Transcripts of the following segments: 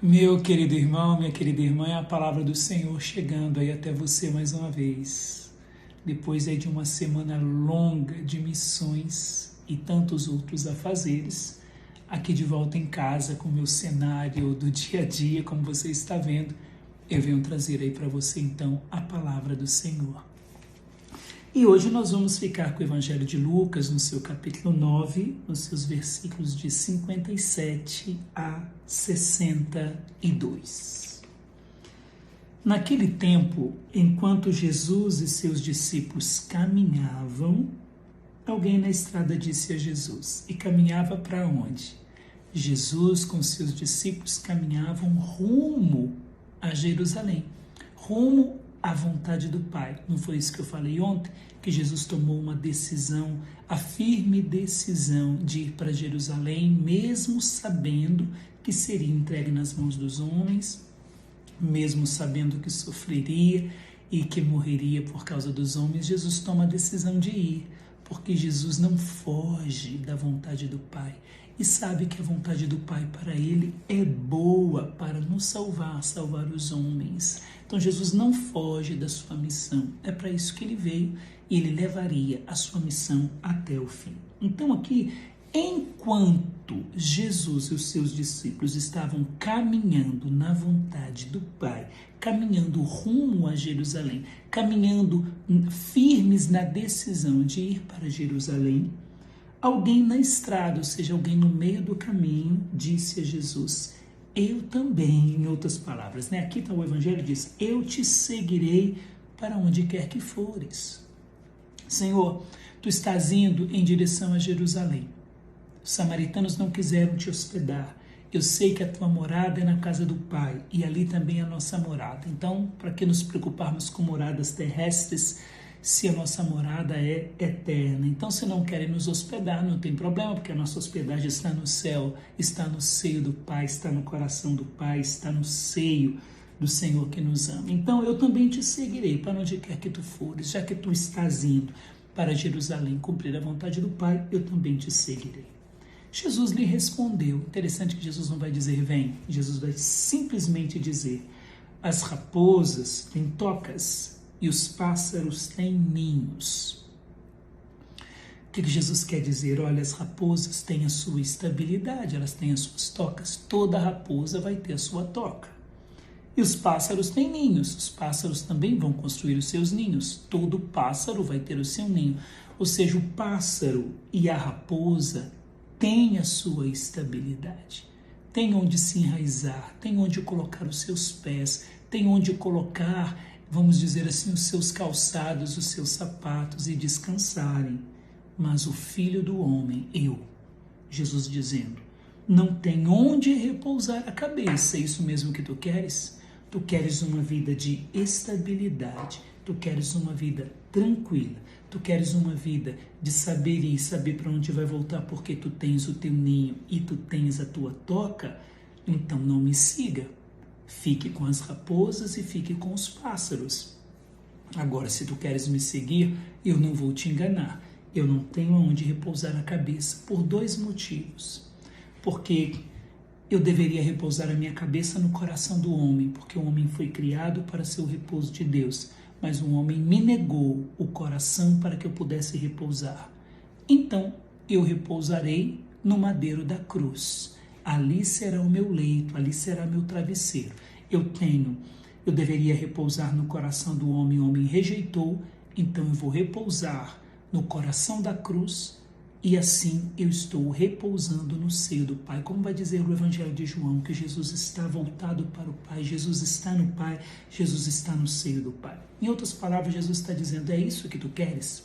Meu querido irmão, minha querida irmã, é a palavra do Senhor chegando aí até você mais uma vez. Depois aí de uma semana longa de missões e tantos outros afazeres, aqui de volta em casa com o meu cenário do dia a dia, como você está vendo, eu venho trazer aí para você então a palavra do Senhor. E hoje nós vamos ficar com o Evangelho de Lucas, no seu capítulo 9, nos seus versículos de 57 a 62. Naquele tempo, enquanto Jesus e seus discípulos caminhavam, alguém na estrada disse a Jesus: e caminhava para onde? Jesus com seus discípulos caminhavam rumo a Jerusalém, rumo à vontade do Pai. Não foi isso que eu falei ontem? Que Jesus tomou uma decisão, a firme decisão de ir para Jerusalém, mesmo sabendo que seria entregue nas mãos dos homens, mesmo sabendo que sofreria e que morreria por causa dos homens. Jesus toma a decisão de ir, porque Jesus não foge da vontade do Pai e sabe que a vontade do Pai para ele é boa, para nos salvar os homens. Então Jesus não foge da sua missão, é para isso que ele veio e ele levaria a sua missão até o fim. Então aqui, enquanto Jesus e os seus discípulos estavam caminhando na vontade do Pai, caminhando rumo a Jerusalém, caminhando firmes na decisão de ir para Jerusalém, alguém na estrada, ou seja, alguém no meio do caminho, disse a Jesus: eu também, em outras palavras, né? Aqui está o Evangelho, diz: eu te seguirei para onde quer que fores. Senhor, tu estás indo em direção a Jerusalém. Os samaritanos não quiseram te hospedar. Eu sei que a tua morada é na casa do Pai e ali também é a nossa morada. Então, para que nos preocuparmos com moradas terrestres, se a nossa morada é eterna? Então, se não querem nos hospedar, não tem problema, porque a nossa hospedagem está no céu, está no seio do Pai, está no coração do Pai, está no seio do Senhor que nos ama. Então, eu também te seguirei para onde quer que tu fores, já que tu estás indo para Jerusalém cumprir a vontade do Pai, eu também te seguirei. Jesus lhe respondeu. Interessante que Jesus não vai dizer vem, Jesus vai simplesmente dizer: as raposas têm tocas e os pássaros têm ninhos. O que Jesus quer dizer? Olha, as raposas têm a sua estabilidade, elas têm as suas tocas. Toda raposa vai ter a sua toca. E os pássaros têm ninhos, os pássaros também vão construir os seus ninhos. Todo pássaro vai ter o seu ninho. Ou seja, o pássaro e a raposa têm a sua estabilidade. Tem onde se enraizar, tem onde colocar os seus pés, tem onde colocar, vamos dizer assim, os seus calçados, os seus sapatos e descansarem. Mas o Filho do Homem, eu, Jesus dizendo, não tem onde repousar a cabeça. É isso mesmo que tu queres? Tu queres uma vida de estabilidade, tu queres uma vida tranquila, tu queres uma vida de saber ir, saber para onde vai voltar, porque tu tens o teu ninho e tu tens a tua toca. Então não me siga. Fique com as raposas e fique com os pássaros. Agora, se tu queres me seguir, eu não vou te enganar. Eu não tenho aonde repousar a cabeça por dois motivos. Porque eu deveria repousar a minha cabeça no coração do homem, porque o homem foi criado para ser o repouso de Deus, mas o homem me negou o coração para que eu pudesse repousar. Então, eu repousarei no madeiro da cruz. Ali será o meu leito, ali será meu travesseiro. Eu deveria repousar no coração do homem, o homem rejeitou, então eu vou repousar no coração da cruz, e assim eu estou repousando no seio do Pai. Como vai dizer o Evangelho de João, que Jesus está voltado para o Pai, Jesus está no Pai, Jesus está no seio do Pai. Em outras palavras, Jesus está dizendo: é isso que tu queres?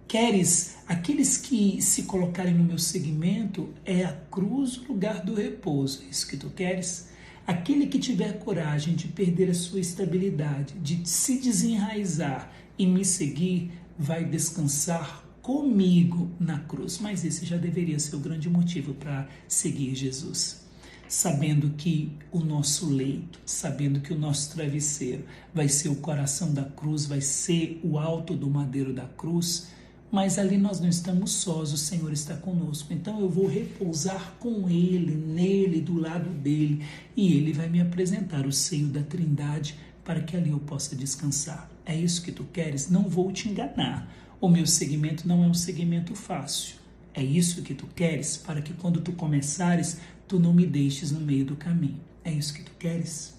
Queres aqueles que se colocarem no meu seguimento? É a cruz o lugar do repouso, é isso que tu queres? Aquele que tiver coragem de perder a sua estabilidade, de se desenraizar e me seguir, vai descansar comigo na cruz. Mas esse já deveria ser o grande motivo para seguir Jesus. Sabendo que o nosso leito, sabendo que o nosso travesseiro vai ser o coração da cruz, vai ser o alto do madeiro da cruz, mas ali nós não estamos sós, o Senhor está conosco. Então eu vou repousar com Ele, nele, do lado dele, e Ele vai me apresentar o seio da Trindade para que ali eu possa descansar. É isso que tu queres? Não vou te enganar. O meu segmento não é um segmento fácil. É isso que tu queres para que quando tu começares, tu não me deixes no meio do caminho. É isso que tu queres?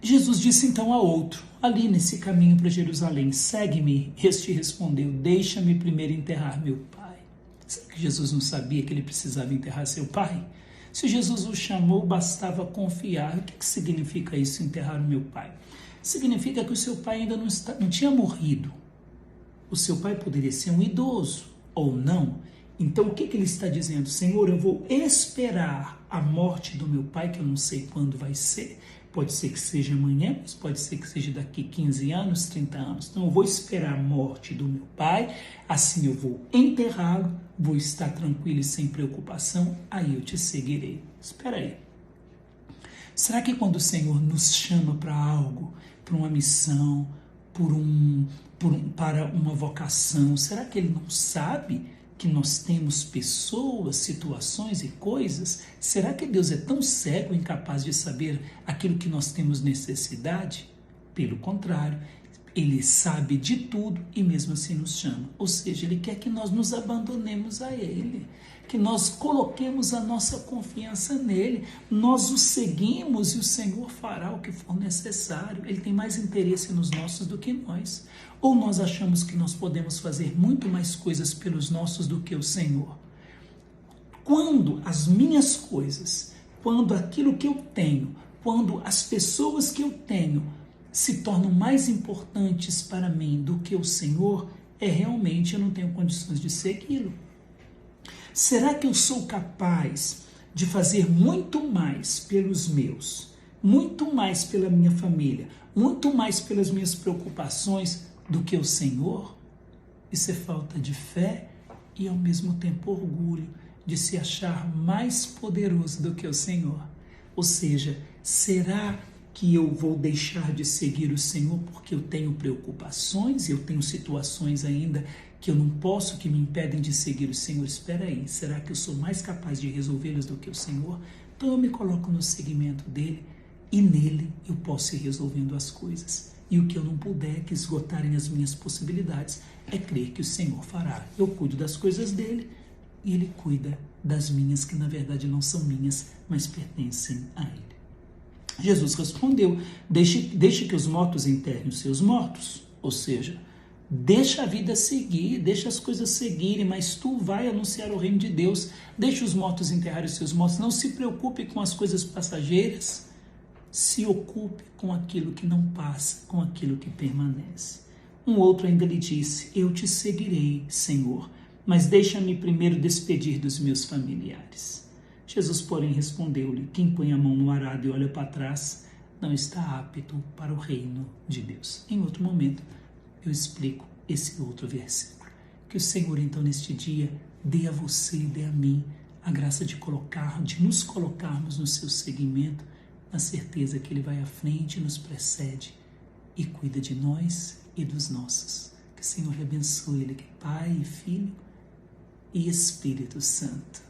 Jesus disse então a outro, ali nesse caminho para Jerusalém, segue-me. Este respondeu, deixa-me primeiro enterrar meu pai. Será que Jesus não sabia que ele precisava enterrar seu pai? Se Jesus o chamou, bastava confiar. O que significa isso, enterrar o meu pai? Significa que o seu pai ainda não tinha morrido. O seu pai poderia ser um idoso ou não. Então o que ele está dizendo? Senhor, eu vou esperar a morte do meu pai, que eu não sei quando vai ser. Pode ser que seja amanhã, mas pode ser que seja daqui 15 anos, 30 anos. Então eu vou esperar a morte do meu pai, assim eu vou enterrá-lo, vou estar tranquilo e sem preocupação, aí eu te seguirei. Espera aí. Será que quando o Senhor nos chama para algo, para uma missão, para uma vocação, será que Ele não sabe que nós temos pessoas, situações e coisas? Será que Deus é tão cego, incapaz de saber aquilo que nós temos necessidade? Pelo contrário, Ele sabe de tudo e mesmo assim nos chama. Ou seja, Ele quer que nós nos abandonemos a Ele, que nós coloquemos a nossa confiança nele, nós o seguimos e o Senhor fará o que for necessário. Ele tem mais interesse nos nossos do que nós. Ou nós achamos que nós podemos fazer muito mais coisas pelos nossos do que o Senhor? Quando as minhas coisas, quando aquilo que eu tenho, quando as pessoas que eu tenho se tornam mais importantes para mim do que o Senhor, realmente eu não tenho condições de segui-lo. Será que eu sou capaz de fazer muito mais pelos meus, muito mais pela minha família, muito mais pelas minhas preocupações do que o Senhor? Isso é falta de fé e ao mesmo tempo orgulho de se achar mais poderoso do que o Senhor. Ou seja, será que eu vou deixar de seguir o Senhor porque eu tenho preocupações, eu tenho situações ainda que eu não posso, que me impedem de seguir o Senhor? Espera aí, será que eu sou mais capaz de resolvê-las do que o Senhor? Então eu me coloco no segmento dele e nele eu posso ir resolvendo as coisas. E o que eu não puder, que esgotarem as minhas possibilidades, é crer que o Senhor fará. Eu cuido das coisas dele e ele cuida das minhas, que na verdade não são minhas, mas pertencem a ele. Jesus respondeu, deixe que os mortos enterrem os seus mortos. Ou seja, deixa a vida seguir, deixa as coisas seguirem, mas tu vai anunciar o reino de Deus. Deixa os mortos enterrarem os seus mortos. Não se preocupe com as coisas passageiras. Se ocupe com aquilo que não passa, com aquilo que permanece. Um outro ainda lhe disse, eu te seguirei, Senhor, mas deixa-me primeiro despedir dos meus familiares. Jesus, porém, respondeu-lhe, quem põe a mão no arado e olha para trás, não está apto para o reino de Deus. Em outro momento, eu explico esse outro versículo. Que o Senhor, então, neste dia, dê a você e dê a mim a graça de nos colocarmos no seu seguimento, na certeza que Ele vai à frente, nos precede e cuida de nós e dos nossos. Que o Senhor lhe abençoe, Ele que é Pai, Filho e Espírito Santo.